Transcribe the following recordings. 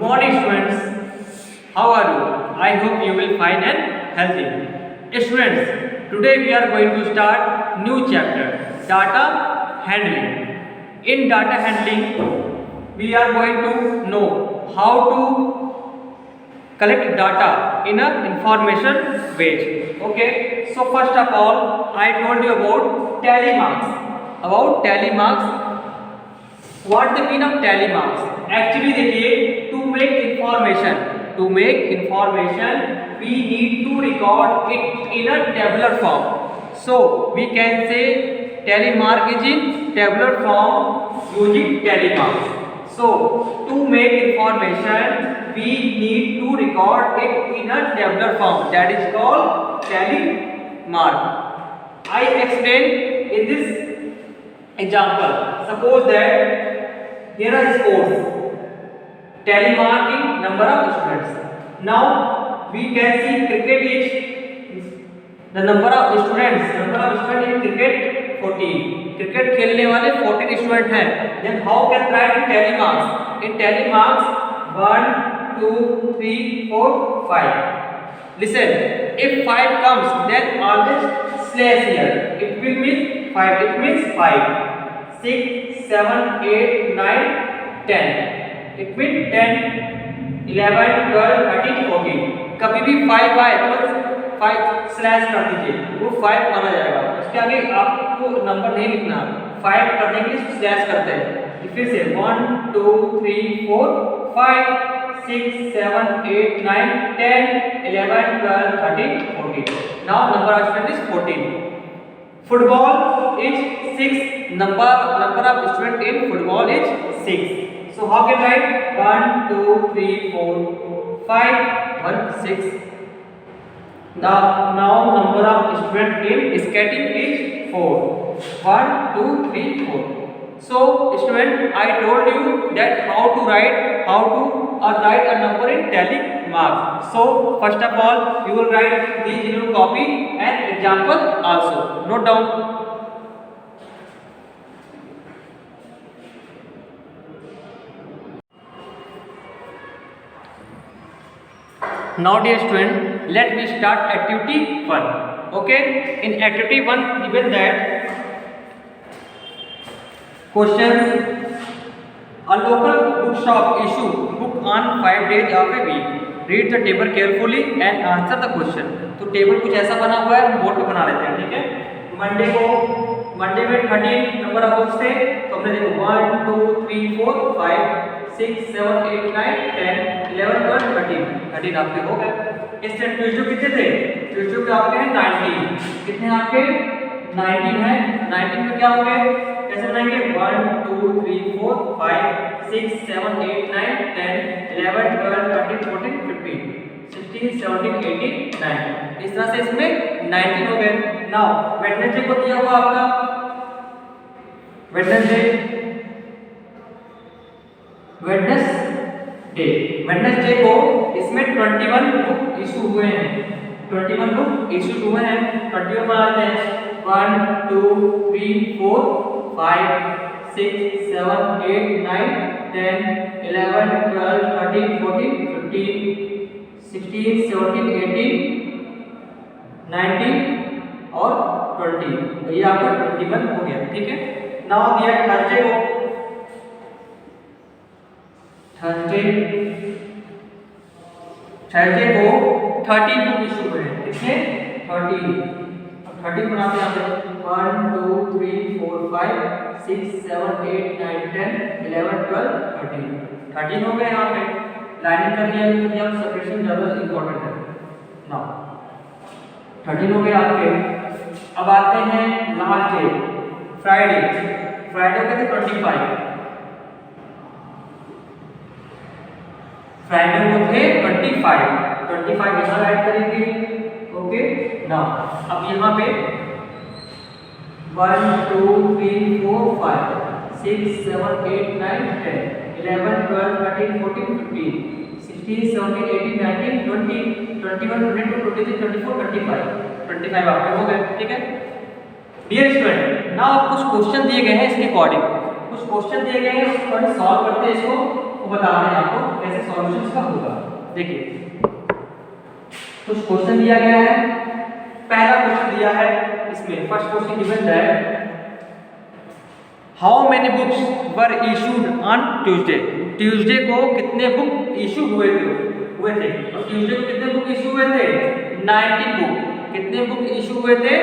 morning students, how are you? I hope you will find and healthy. Students, today we are going to start new chapter, data handling. In data handling, we are going to know how to collect data in a information way. Okay, so first of all, I told you about tally marks. About tally marks. What the mean of tally marks? Actually देखिए, to make information we need to record it in a tabular form. So we can say tally mark is in tabular form using tally marks. So to make information we need to record it in a tabular form, that is called tally mark. I explain in this example. Suppose that here are scores, tally marking number of students. Now we can see cricket is the number of students in cricket 14. cricket खेलने वाले 14 student हैं. Then how can write in tally marks? In tally marks 1, 2, 3, 4, 5. Listen, if 5 comes, then always slash here. It will mean 5. It means 5. 6, 7, 8, 9, 10. It means 10, 11, 12, 13, 14. कभी भी 5 आए तो 5 slash कर दीजिए, वो 5 माना जाएगा. उसके आगे आपको नंबर नहीं लिखना. 5 करने के लिए स्लैश करते हैं. फिर से 1, 2, 3, 4, 5, 6, 7, 8, 9, 10, 11, 12, 13, 14. Now number of students is 14. Football is 6. Number of students in football is 6. So how can I write 1, 2, 3, 4, 5, 1, 6. Now number of students in skating is 4. 1, 2, 3, 4. So student, I told you that how to write a number in tally marks. So first of all, you will write these in your copy and example also. Note down. Now dear student, let me start activity 1. Okay, in activity 1 given that questions, a local bookshop issue book on 5 days of a week. Read the table carefully and answer the question. तो table कुछ ऐसा बना हुआ है, हम board पे बना लेते हैं. ठीक है, मंडे में 13 नंबर ऑफ बुक्स थे, तो हमने देखो 1, 2, 3, 4, 5, 6, 7, 8, 9, 10, 11, 12, 13 आपके हो गए. इस तरह ट्यूजडे कितने थे? ट्यूजडे के आपके हैं 19. कितने आपके 19 है. 19 में क्या हो गए? कैसे बनाएंगे? 1, 2, 3, 4, 5, 6, 7, 8, 9, 10, 11, 12, 13, 14, 15, 16, 17, 18, 19. इस तरह से इसमें 19 हो गए. नाउ वेडनेसडे को दिया हुआ आपका वेडनेसडे को इसमें 21 बुक इशू हुए हैं. 21 बुक इशू हुए हैं. 21 बनाते हैं. 1, 2, 3, 4, 5, 6, 7, 8, 9, 10, 11, 12, 13, 14, 15, 16, 17, 18, 19 और 20. तो ये आपका 21 हो गया. ठीक है. नाउ दिया थर्सडे को 13 बुक इशू हुए हैं. कितने? 13. अब 13 बनाते हैं. 1, 2, 3, 4, 5, 6, 7, 8, 9, 10, 11, 12, 13 हो गए. यहाँ पे लाइनिंग कर लिया क्योंकि अब सेपरेशन ज़्यादा इंपॉर्टेंट है. नाउ 13 हो गए आपके. अब आते हैं लास्ट डे फ्राइडे को कहते 25. फ्राइडे को थे 25 यहाँ ऐड करेंगे. ओके. नाउ अब यहाँ पे 1, 2, 3, 4, 5, 6, 7, 8, 9, 10, 11, 12, 13, 14, 15, 16, 17, 18, 19, 20, 21, 22, 23, 24, 25 आपके हो गए. ठीक है. डियर स्टूडेंट, नाउ कुछ क्वेश्चन दिए गए हैं इसके अकॉर्डिंग. कुछ क्वेश्चन दिए गए हैं, उसको सॉल्व करते हैं. इसको बता रहे हैं आपको कैसे सॉल्यूशन इसका होगा। देखिए कुछ क्वेश्चन दिया गया है। पहला क्वेश्चन दिया है इसमें, first question given that how many books were issued on Tuesday. Tuesday को कितने बुक इशू हुए थे। और ट्यूसडे को कितने बुक इशू हुए थे? 90 बुक। कितने बुक इशू हुए थे?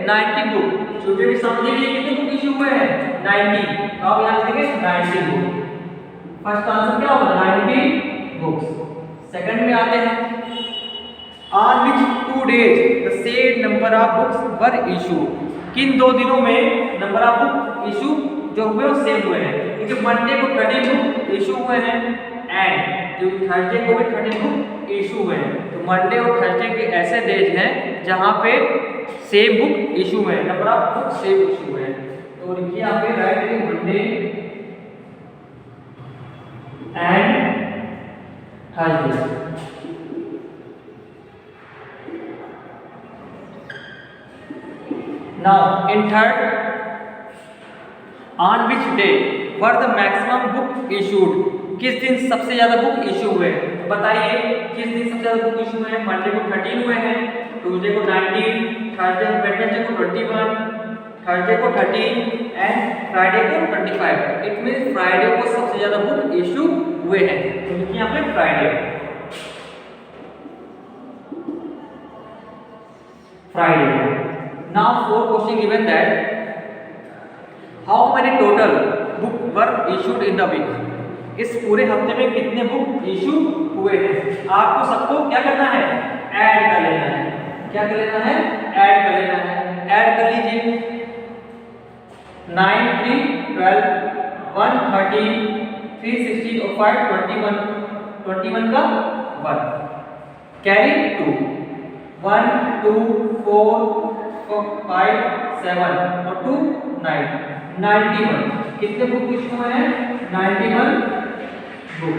90 बुक। ट्यूसडे की समझने के लिए कितने बुक इशू हुए हैं? 90। तो आप यहाँ लिखेंगे 90 बुक। फर्स्ट आंसर क्या होगा? 90 बुक्स। सेकंड में आते हैं, on which 2 days the same number of books were issued। किन 2 दिनों में नंबर ऑफ बुक इशू जो हुए वो सेम हुए हैं। क्योंकि मंडे को 30 बुक इशू हुए हैं एंड जो थर्सडे को भी 30 बुक इशू हुए हैं। तो मंडे और थर्सडे के ऐसे डेज हैं जहां पे सेम बुक इशू हुए हैं, number of book same issue हुए हैं। तो लिखिए यहाँ पे right Monday and Thursday. Now in third, on which day were the maximum book issued। किस दिन सबसे ज्यादा बुक इशू हुए? बताइए किस दिन सबसे ज्यादा बुक इशू हुए हैं? मंडे को 13 हुए हैं, ट्यूसडे को 19, थर्सडे वेडनेसडे को 21, थर्सडे को 13 एंड फ्राइडे को 25। इट मींस फ्राइडे को सबसे ज्यादा बुक इशू हुए हैं। तो लिखिए यहाँ पे Friday. Now fourth question given that how many total book were issued in the week। इस पूरे हफ्ते में कितने बुक इशू हुए हैं? आपको सबको क्या करना है? ऐड कर लेना है। क्या कर लेना है? ऐड कर लेना है। ऐड कर लीजिए 9 3 12 1 13 3 16 और 5 21 21 का 1 कैरी 2 1 2 4 5 7 और 2 9 91। कितने बुक इशू हुए हैं? 91 बुक।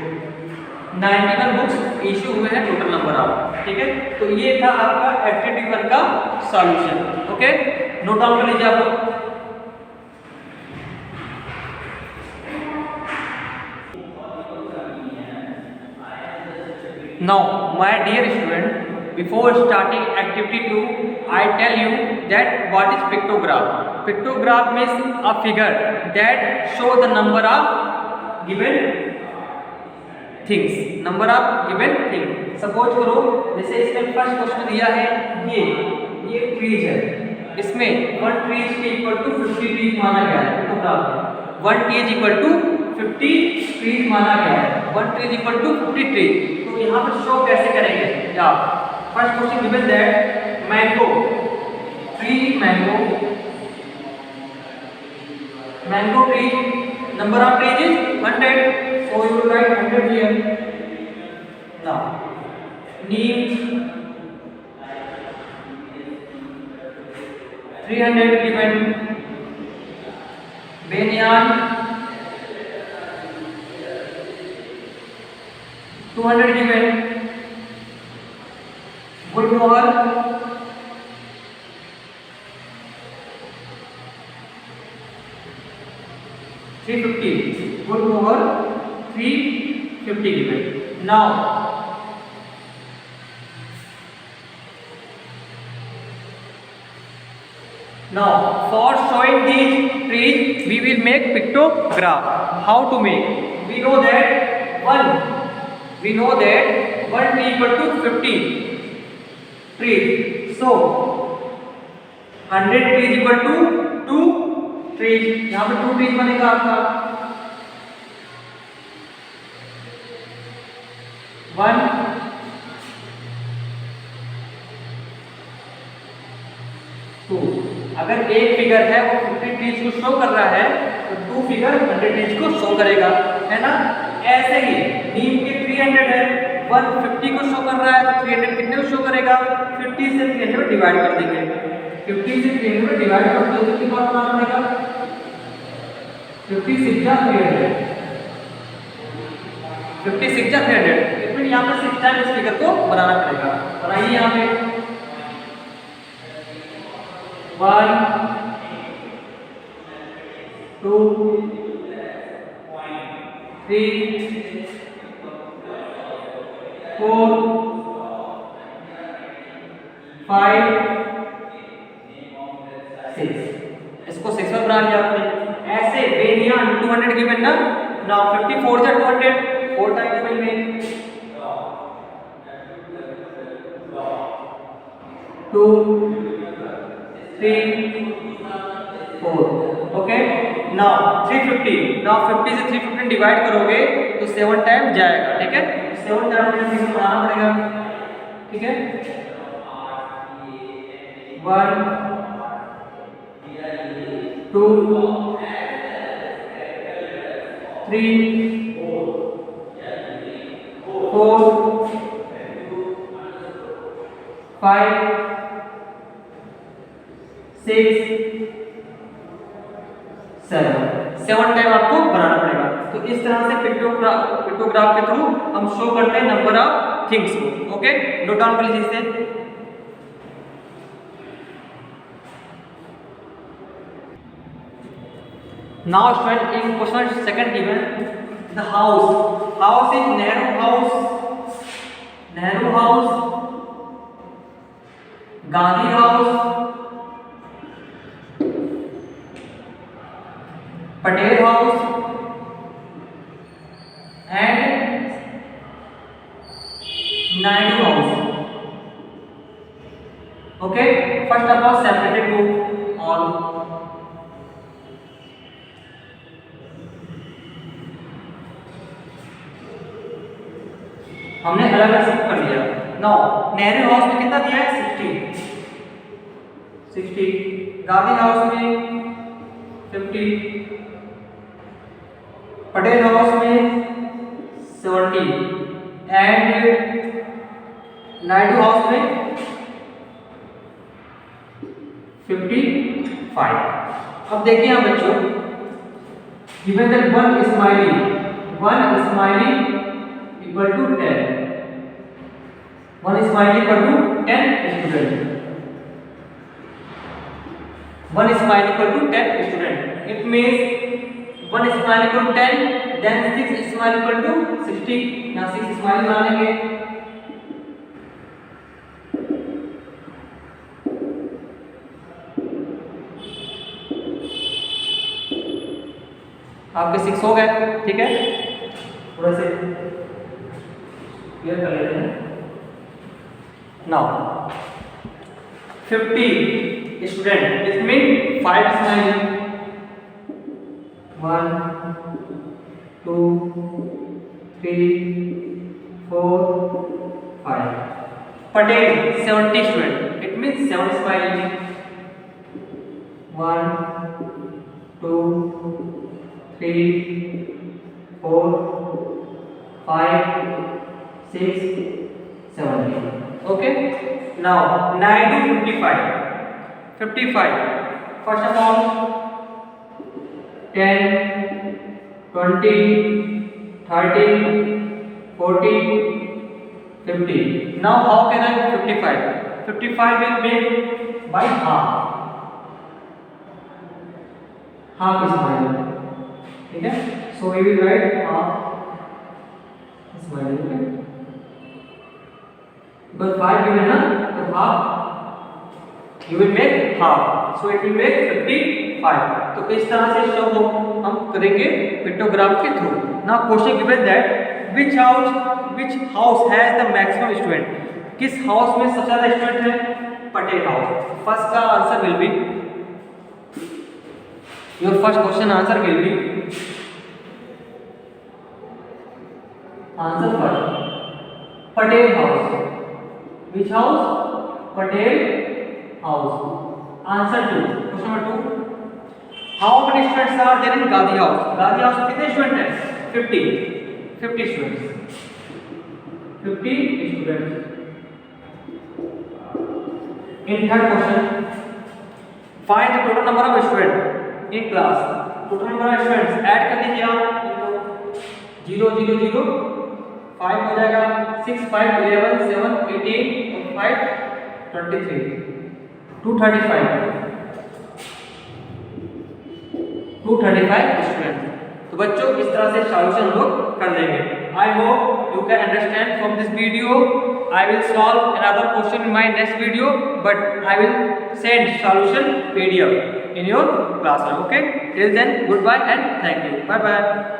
91 बुक्स इशू हुए हैं टोटल नंबर ऑफ। ठीक है, तो ये था आपका एक्टिविटी 1 का सॉल्यूशन। ओके, नोट डाउन कर लीजिए आप लोग। Now my dear student, before starting activity 2, I tell you that what is pictograph। Pictograph means a figure that show the number of given things। number of given thing। Suppose करो जैसे इसमें first question दिया है, ये trees है, इसमें 1 trees के equal to 50 trees माना गया है। pictograph में 1 ट्रीज इक्वल टू 50 ट्रीज माना गया है। 1 ट्रीज इक्वल टू 50 ट्रीज। तो यहाँ पर शो कैसे करेंगे? या first question given that mango, tree mango, mango tree, number of trees is 100, so you will write 100 here। now neem 300 given, banyan 200 given, Gulmohar 350, Gulmohar 350 given। now for showing these trees we will make pictograph। how to make? we know that 1 tree equal to 50 trees, so 100 trees equal to 2 trees। यहाँ पे 2 trees बनेगा आपका 1 2। अगर एक figure है वो 50 trees को show कर रहा है तो 2 फिगर 100 ट्रीज को शो करेगा, है ना। ऐसे ही नीम के 300 है, 150 को शो कर रहा है तो 300 कितने को शो करेगा? 50 से 300 डिवाइड कर देंगे। 50 से 300 डिवाइड कर दो तो कितना बनाना पड़ेगा? 50 6 जा 300, 50 6 जा 300। फिर यहाँ पर 6 टाइम इस फिगर को बनाना पड़ेगा। बनाइए यहाँ पे 1 2 3 4 5 6, इसको 6 में बना लिया आपने। ऐसे when here 200 given ना, now 54 से 200 4 टाइम given में 2 3 4, ओके। now 350, now 50 से 350 डिवाइड करोगे तो 7 टाइम जाएगा, ठीक है। 7 टाइम इसको बनाना पड़ेगा, ठीक है। 1 2 3 4 5 6 7 टाइम आपको बनाना पड़ेगा। तो इस तरह से पिक्टोग्राफ के थ्रू हम शो करते हैं नंबर ऑफ थिंग्स को, ओके। नोट डाउन कर लीजिए इसे। Now student, in question second given the house is Nehru house, Gandhi house, Patel house and Naidu house, okay। first of all separated to all, हमने अलग अलग shift कर लिया। Now Nehru house में कितना दिया है 60, गांधी हाउस में 50, पटेल हाउस में 70 एंड नायडू हाउस में 55। अब देखिए यहाँ बच्चों, given that one smiley equal to 10, one smiley equal to 10 student, one smiley equal to 10 student, it means one smiley equal to 10, then 6 smiley equal to 60। यहाँ 6 smiley बना लेंगे, आपके 6 हो गए, ठीक है। थोड़ा से क्लियर कर लेते हैं। Now 50 student, it mean 5 smiley, 1 2 3 4 5। Patel 70 student, it mean 7 smiley, 1 2 3 4 5 6 7, okay। now Naidu 55, first of all 10 20 30 40 50। now how can I do 55 will make by half smile, ठीक है। so we will write half smile, okay। because 5 given ना, तो half you will make half, so it will make 55। तो इस तरह से show हम करेंगे पिक्टोग्राफ के थ्रू। ना question given that which house has the maximum student, किस हाउस में सबसे ज्यादा स्टूडेंट है, पटेल हाउस। फर्स्ट का answer will be, your first question answer will be, answer first Patel house. Which house? Patel house. Answer 2. Question number 2. How many students are there in Gandhi house? Gandhi house में कितने student हैं? 50 students. 50 students. In third question, find the total number of students in class. Total number of students add कर लीजिए आप। 0 0 0 5 हो जाएगा, 6 5 11 7 18 5 23 235 student. तो बच्चों इस तरह से सॉल्यूशन हम लोग कर लेंगे। I hope you can understand from this video. I will solve another question in my next video, but I will send solution PDF in your classroom. Okay? Till then, goodbye and thank you. Bye bye.